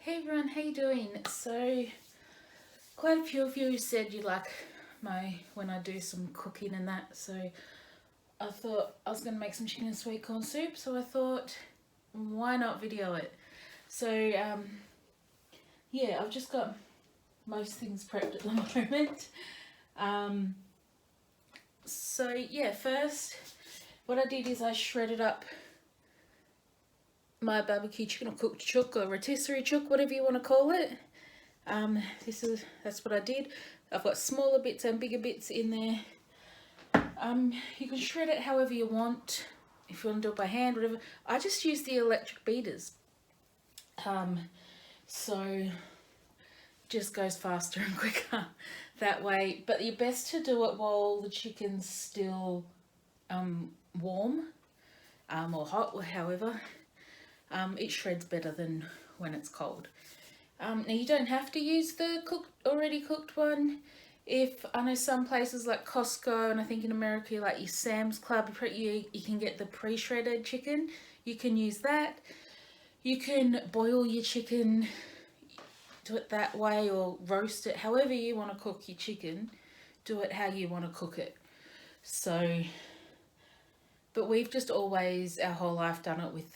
Hey everyone, how you doing? So, quite a few of you said you like when I do some cooking and that, so I thought I was going to make some chicken and sweet corn soup, so I thought, why not video it? So, yeah, I've just got most things prepped at the moment. So yeah, first, what I did is I shredded up my barbecue chicken or cooked chook or rotisserie chook, whatever you want to call it. That's what I did. I've got smaller bits and bigger bits in there. You can shred it however you want. If you want to do it by hand, whatever. I just use the electric beaters. So just goes faster and quicker that way. But you're best to do it while the chicken's still warm or hot, or however. It shreds better than when it's cold. Now you don't have to use the already cooked one. If I know some places like Costco, and I think in America like your Sam's Club, you can get the pre-shredded chicken. You can use that. You can boil your chicken, do it that way, or roast it. However you want to cook your chicken, do it how you want to cook it. So, but we've just always, our whole life, done it with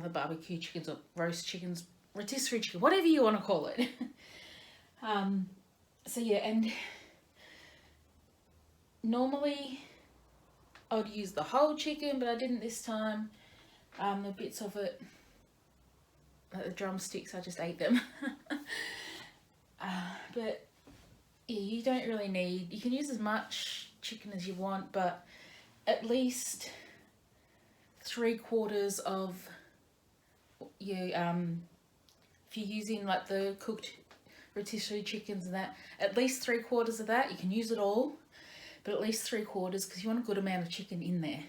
the barbecue chickens or roast chickens, rotisserie chicken, whatever you want to call it. So yeah, and normally I would use the whole chicken, but I didn't this time. The bits of it, like the drumsticks, I just ate them. But yeah, you don't really need, you can use as much chicken as you want, but at least 3/4 of your if you're using like the cooked rotisserie chickens and that, at least 3/4 of that. You can use it all, but at least 3/4, because you want a good amount of chicken in there.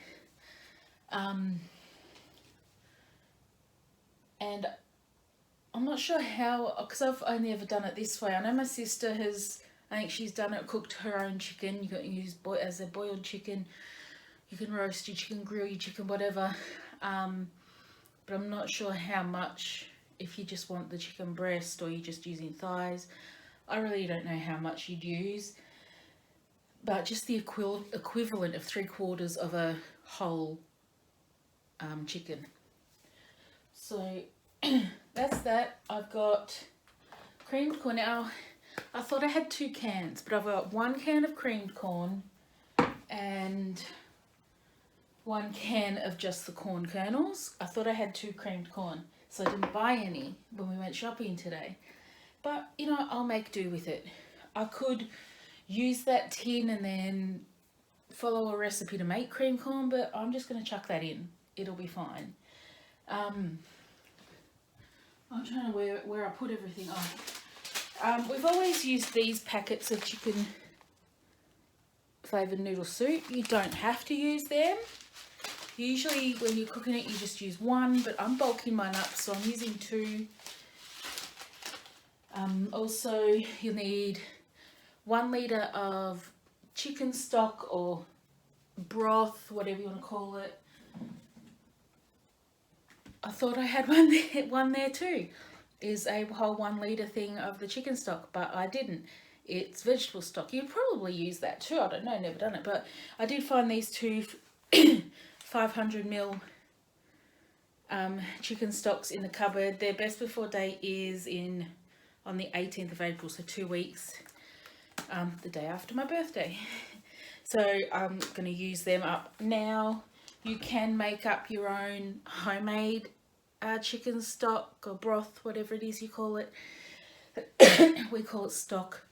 And I'm not sure how, because I've only ever done it this way. I know my sister has, I think she's done it, cooked her own chicken. You can use as a boiled chicken. You can roast your chicken, grill your chicken, whatever. But I'm not sure how much, if you just want the chicken breast or you're just using thighs. I really don't know how much you'd use, but just the equivalent of 3/4 of a whole chicken. So that's that. I've got creamed corn. Now, I thought I had 2 cans, but I've got 1 can of creamed corn and 1 can of just the corn kernels. I thought I had 2 creamed corn, so I didn't buy any when we went shopping today. But, you know, I'll make do with it. I could use that tin and then follow a recipe to make cream corn, but I'm just going to chuck that in. It'll be fine. I'm trying to where I put everything on. We've always used these packets of chicken flavoured noodle soup. You don't have to use them. Usually when you're cooking it, you just use 1, but I'm bulking mine up, so I'm using 2. Also, you'll need 1 litre of chicken stock or broth, whatever you want to call it. I thought I had one there too. Is a whole 1 litre thing of the chicken stock, but I didn't. It's vegetable stock. You'd probably use that too. I don't know, never done it, but I did find these 2 500ml chicken stocks in the cupboard. Their best before date is on the 18th of April, so 2 weeks, the day after my birthday. So I'm going to use them up now. You can make up your own homemade chicken stock or broth, whatever it is you call it. We call it stock.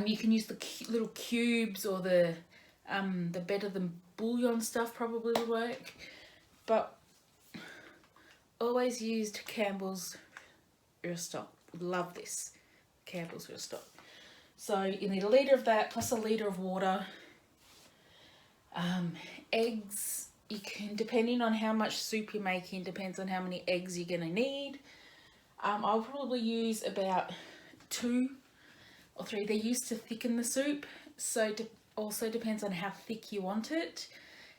You can use the little cubes, or the better than bouillon stuff probably would work. But always used Campbell's real stock. Love this Campbell's real stock. So you need 1 litre of that plus 1 litre of water. Eggs, you can, depending on how much soup you're making, depends on how many eggs you're going to need. I'll probably use about 2 or 3. They're used to thicken the soup, so also depends on how thick you want it.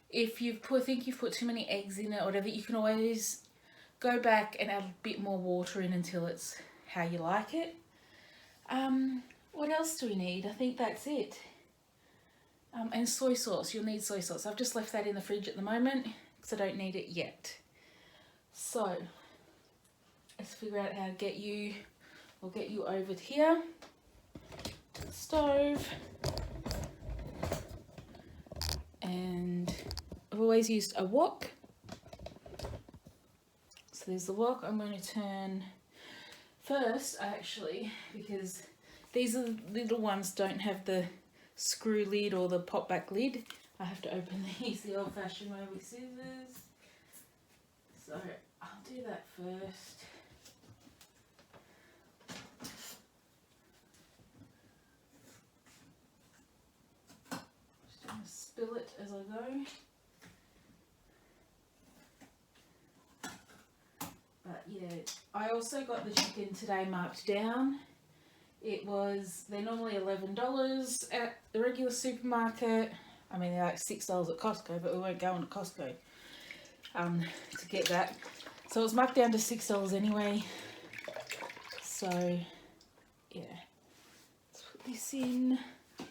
If think you've put too many eggs in it or whatever, you can always go back and add a bit more water in until it's how you like it. What else do we need? I think that's it. And soy sauce, you'll need soy sauce. I've just left that in the fridge at the moment because I don't need it yet. So let's figure out how to get you, we'll get you over here to the stove. And I've always used a wok. So there's the wok. I'm going to turn first, actually, because these are the little ones, don't have the screw lid or the pop back lid. I have to open these the old fashioned way with scissors. So I'll do that first. Just going to spill it as I go. But yeah, I also got the chicken today marked down. They're normally $11 at the regular supermarket. I mean, they're like $6 at Costco, but we won't go into Costco to get that. So it was marked down to $6 anyway. So yeah, let's put this in. There's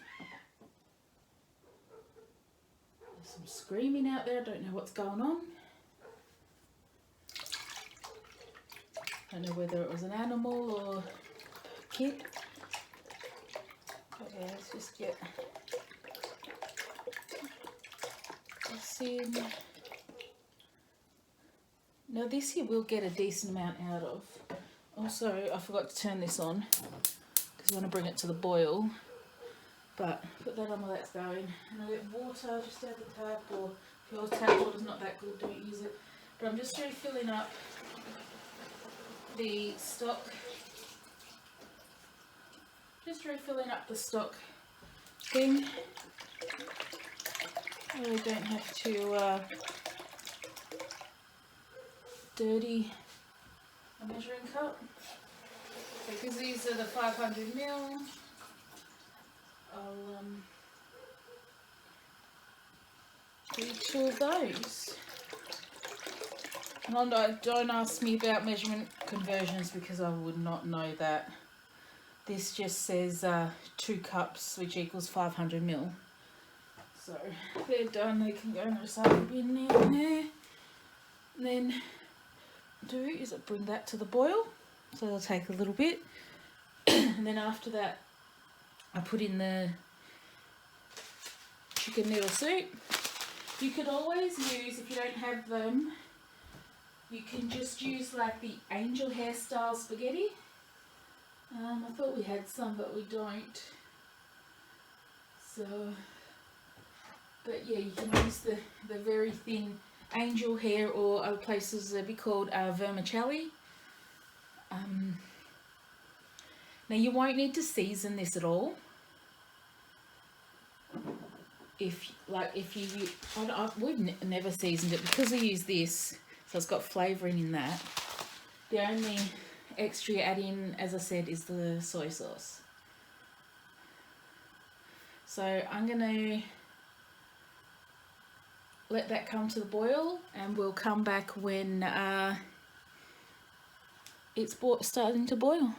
some screaming out there. I don't know what's going on. I don't know whether it was an animal or a kid. But yeah, let's just get this in. Now this here we'll get a decent amount out of. Also, I forgot to turn this on because I want to bring it to the boil. But put that on while that's going. And I'll get water just out the tap, or if your tap water's not that good, don't use it. But I'm just refilling up the stock. Just refilling up the stock thing. Really don't have to dirty a measuring cup. Because these are the 500ml, I'll do 2 of those. And don't ask me about measurement conversions because I would not know that. This just says 2 cups, which equals 500ml. So they're done, they can go in the recycling bin down there. And then do is bring that to the boil. So it'll take a little bit. And then after that, I put in the chicken noodle soup. You could always use, if you don't have them, you can just use like the angel hair style spaghetti. I thought we had some, but we don't. So, but yeah, you can use the very thin angel hair, or other places they'd be called vermicelli. Now you won't need to season this at all. We've never seasoned it because we use this, so it's got flavouring in that. The only extra you add in, as I said, is the soy sauce. So I'm going to let that come to the boil, and we'll come back when it's starting to boil.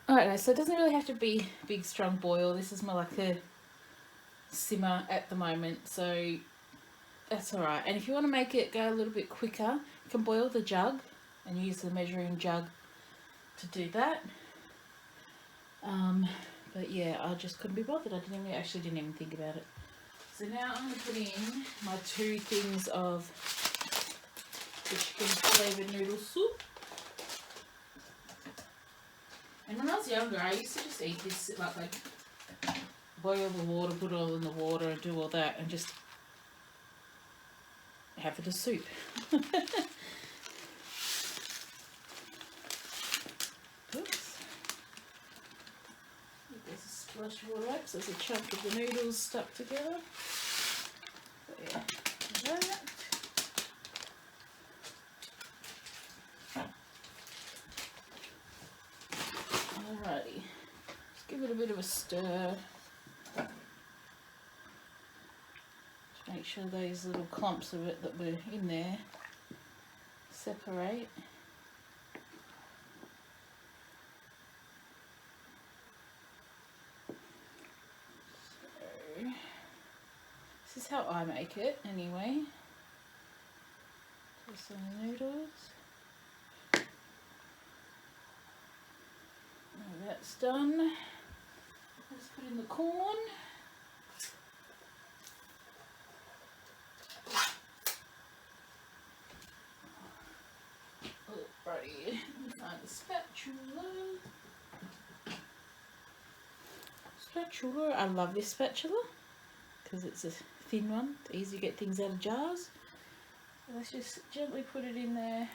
Alright, so it doesn't really have to be big strong boil. This is more like a simmer at the moment, so that's alright. And if you want to make it go a little bit quicker, you can boil the jug and use the measuring jug to do that. But yeah, I just couldn't be bothered. I actually didn't even think about it. So now I'm going to put in my 2 things of the chicken flavoured noodle soup. And when I was younger, I used to just eat this, like I'd boil the water, put it all in the water and do all that and just have it as soup. Oops. There's a splash of water, so there's a chunk of the noodles stuck together. But yeah, that. Alrighty, just give it a bit of a stir. Just make make sure those little clumps of it that were in there separate. So this is how I make it anyway. Just some noodles. Now that's done. Let's put in the corn. Alrighty, find the spatula. Spatula, I love this spatula because it's a thin one. It's easy to get things out of jars. So let's just gently put it in there.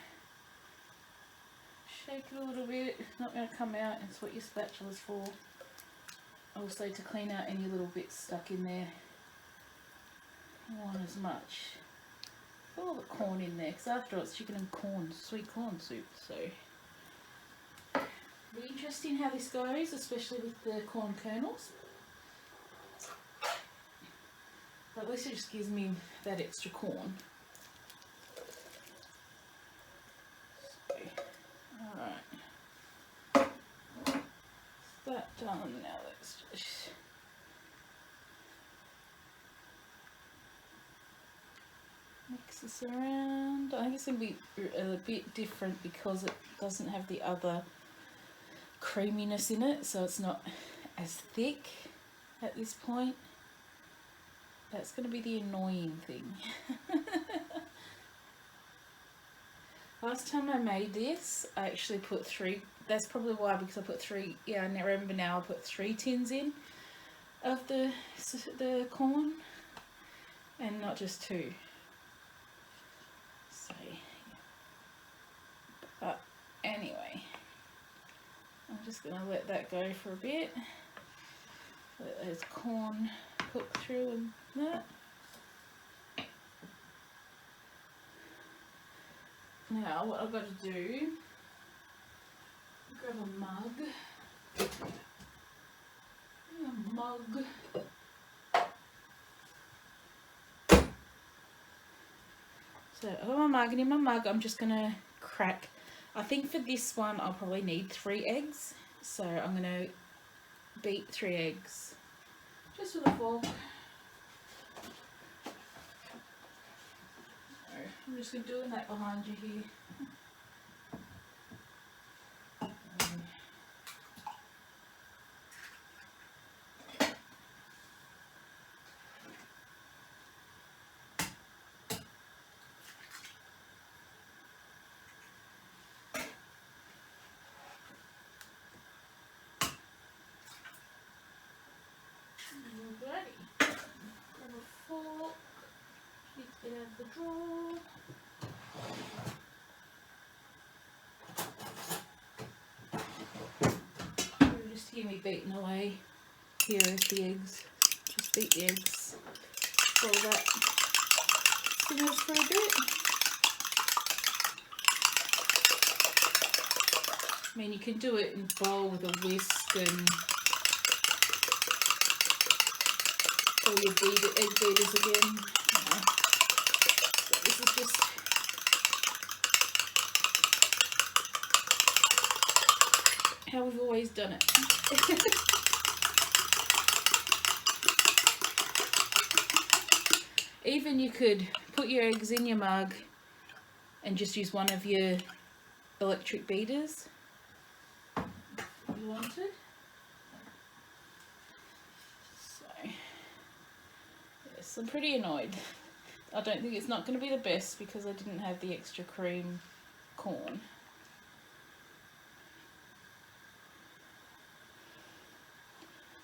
Shake it a little bit. It's not going to come out. It's what your spatula's for. Also to clean out any little bits stuck in there. You don't want as much. Put all the corn in there because after all it's chicken and corn, sweet corn soup. So be interesting how this goes, especially with the corn kernels. But at least it just gives me that extra corn. So, alright. That done. Now let's just mix this around. I think it's going to be a bit different because it doesn't have the other creaminess in it, so it's not as thick at this point. That's going to be the annoying thing. Last time I made this, I actually put 3. That's probably why, because I put 3. Yeah, I remember now. I put 3 tins in of the corn, and not just 2. So, yeah. But anyway, I'm just gonna let that go for a bit. Let those corn cook through and that. Now what I've got to do, grab a mug. A mug. So I've got my mug, and in my mug I'm just gonna crack. I think for this one I'll probably need 3 eggs. So I'm gonna beat 3 eggs just with a fork. I'm just going to do that behind you here. Alrighty. Grab a fork. Get out of the drawer. Just hear me beating away. Here is the eggs. Just beat the eggs. Roll that simmers for a bit. I mean, you can do it in a bowl with a whisk, and or you beat it, egg beaters again. So this is just how we've always done it. Even you could put your eggs in your mug and just use one of your electric beaters if you wanted. So, yes, I'm pretty annoyed. I don't think it's not going to be the best because I didn't have the extra cream corn.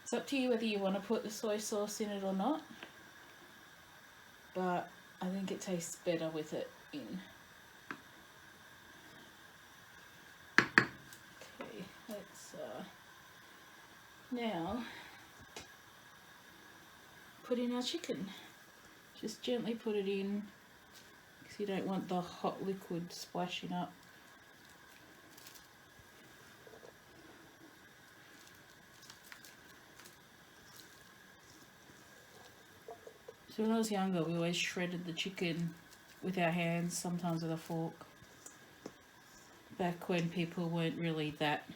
It's up to you whether you want to put the soy sauce in it or not, but I think it tastes better with it in. Okay, let's now put in our chicken. Just gently put it in because you don't want the hot liquid splashing up. So when I was younger, we always shredded the chicken with our hands, sometimes with a fork. Back when people weren't really that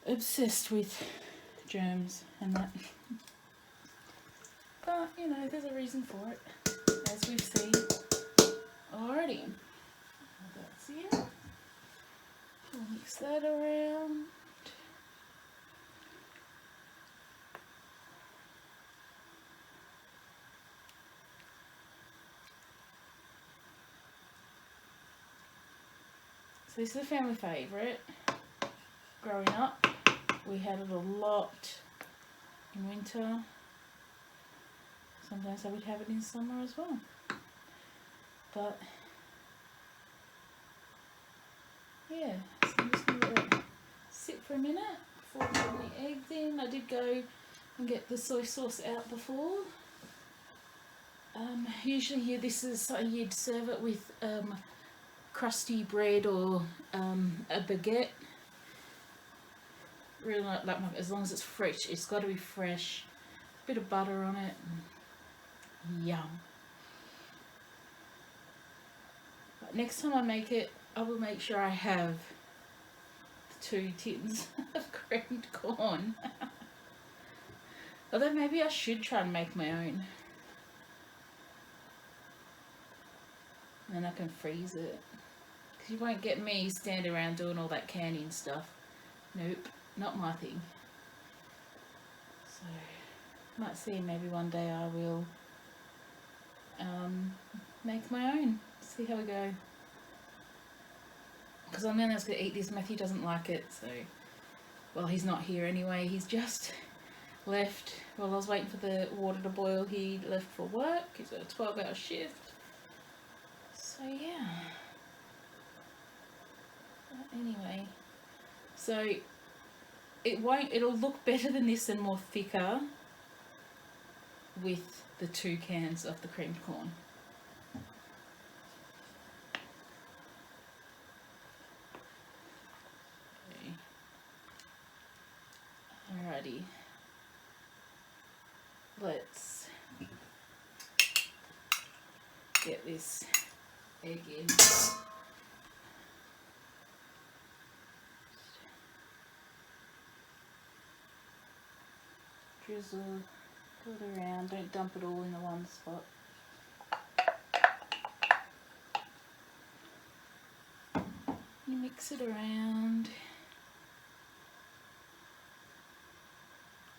obsessed with germs and that. But, you know, there's a reason for it, as we've seen. Alrighty. That's it. We'll mix that around. So this is a family favourite. Growing up, we had it a lot in winter. Sometimes I would have it in summer as well. But yeah, so I'm just going to let it sit for a minute before putting the eggs in. I did go and get the soy sauce out before. Usually here this is something you'd serve it with crusty bread or a baguette. Really like as long as it's fresh. It's got to be fresh. Bit of butter on it. Yum. But next time I make it, I will make sure I have 2 tins of creamed corn. Although maybe I should try and make my own. And then I can freeze it. Because you won't get me standing around doing all that canning stuff. Nope, not my thing. So, might see maybe one day I will make my own. See how we go. Because I'm going to eat this. Matthew doesn't like it, so... Well, he's not here anyway. He's just left. While I was waiting for the water to boil, he left for work. He's got a 12-hour shift. So, yeah. But anyway. So, it'll look better than this and more thicker with the 2 cans of the creamed corn. Okay. Alrighty. Let's get this egg in. Drizzle, put it around, don't dump it all in the one spot. You mix it around.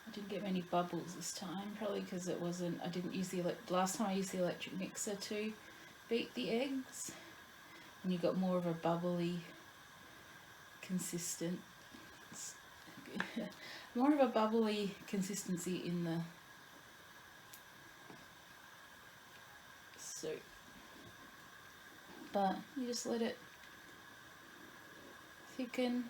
I didn't get many bubbles this time, probably because it wasn't, I didn't use the, last time I used the electric mixer to beat the eggs. And you got more of a bubbly consistency in the soup. But you just let it thicken.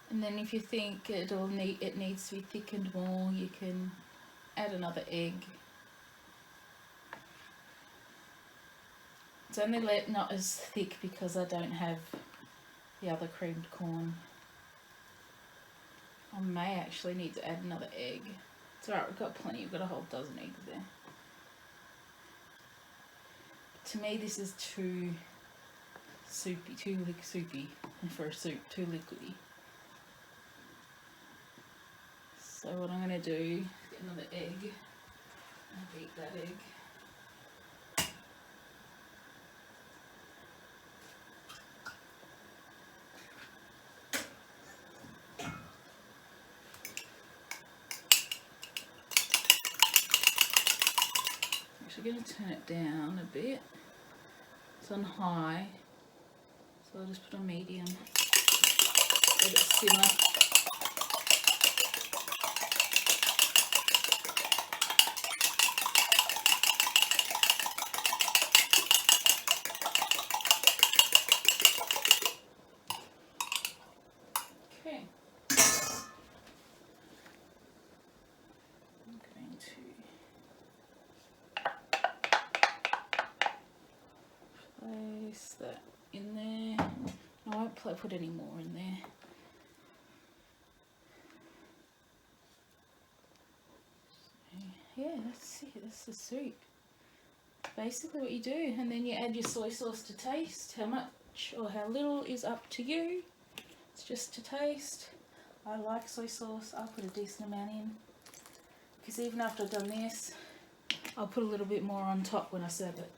And then if you think it needs to be thickened more, you can add another egg. It's only not as thick because I don't have the other creamed corn. I may actually need to add another egg. It's alright, we've got plenty, we've got a whole dozen eggs there. To me this is too soupy for a soup, too liquidy. So what I'm going to do is get another egg and beat that egg. I'm actually going to turn it down a bit. It's on high, so I'll just put on medium. Let it simmer. Place that in there. I won't put any more in there. yeah, that's it. That's the soup. Basically what you do, and then you add your soy sauce to taste. How much or how little is up to you. It's just to taste. I like soy sauce. I'll put a decent amount in, because even after I've done this, I'll put a little bit more on top when I serve it.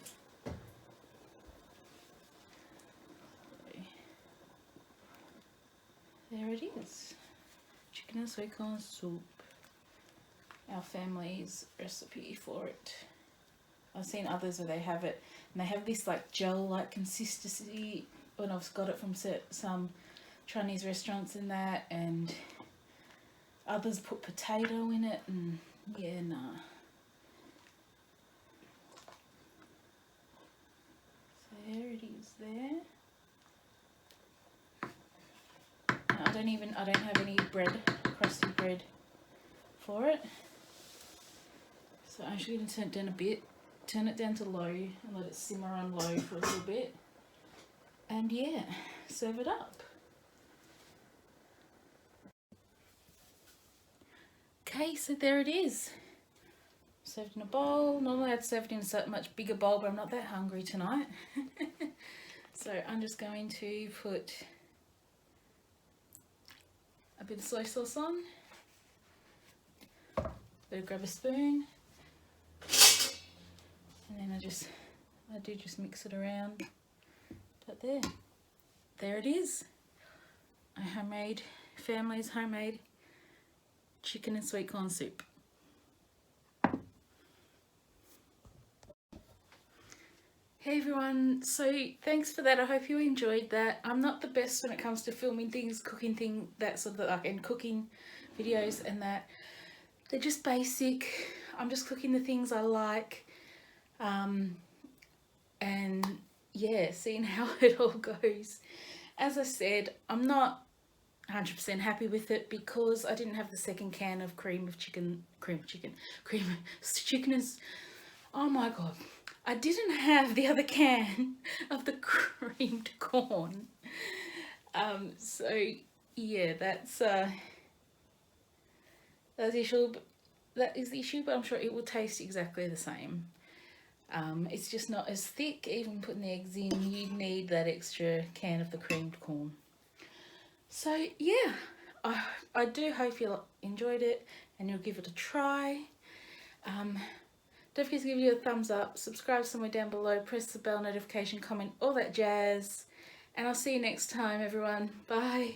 There it is. Chicken and sweet corn soup. Our family's recipe for it. I've seen others where they have it, and they have this like gel-like consistency when I've got it from some Chinese restaurants and that, and others put potato in it, and yeah, nah. So there it is there. Now, I don't have any bread, crusty bread for it. So I'm actually going to turn it down a bit. Turn it down to low and let it simmer on low for a little bit, and yeah, serve it up. Okay, so there it is, served in a bowl. Normally I'd serve it in a much bigger bowl, but I'm not that hungry tonight. So I'm just going to put a bit of soy sauce on, grab a spoon, and then I do just mix it around. But there it is. A family's homemade chicken and sweet corn soup. Hey everyone, so thanks for that. I hope you enjoyed that. I'm not the best when it comes to filming things, cooking things, that sort of like, and cooking videos and that. They're just basic. I'm just cooking the things I like. And yeah, seeing how it all goes. As I said, I'm not 100% happy with it because I didn't have the second can of chicken is, oh my god, I didn't have the other can of the creamed corn. So yeah, that's the issue. That is the issue, but I'm sure it will taste exactly the same. It's just not as thick. Even putting the eggs in, you need that extra can of the creamed corn. So yeah, I do hope you enjoyed it and you'll give it a try. Don't forget to give you a thumbs up, subscribe somewhere down below, press the bell notification, comment, all that jazz. And I'll see you next time, everyone. Bye.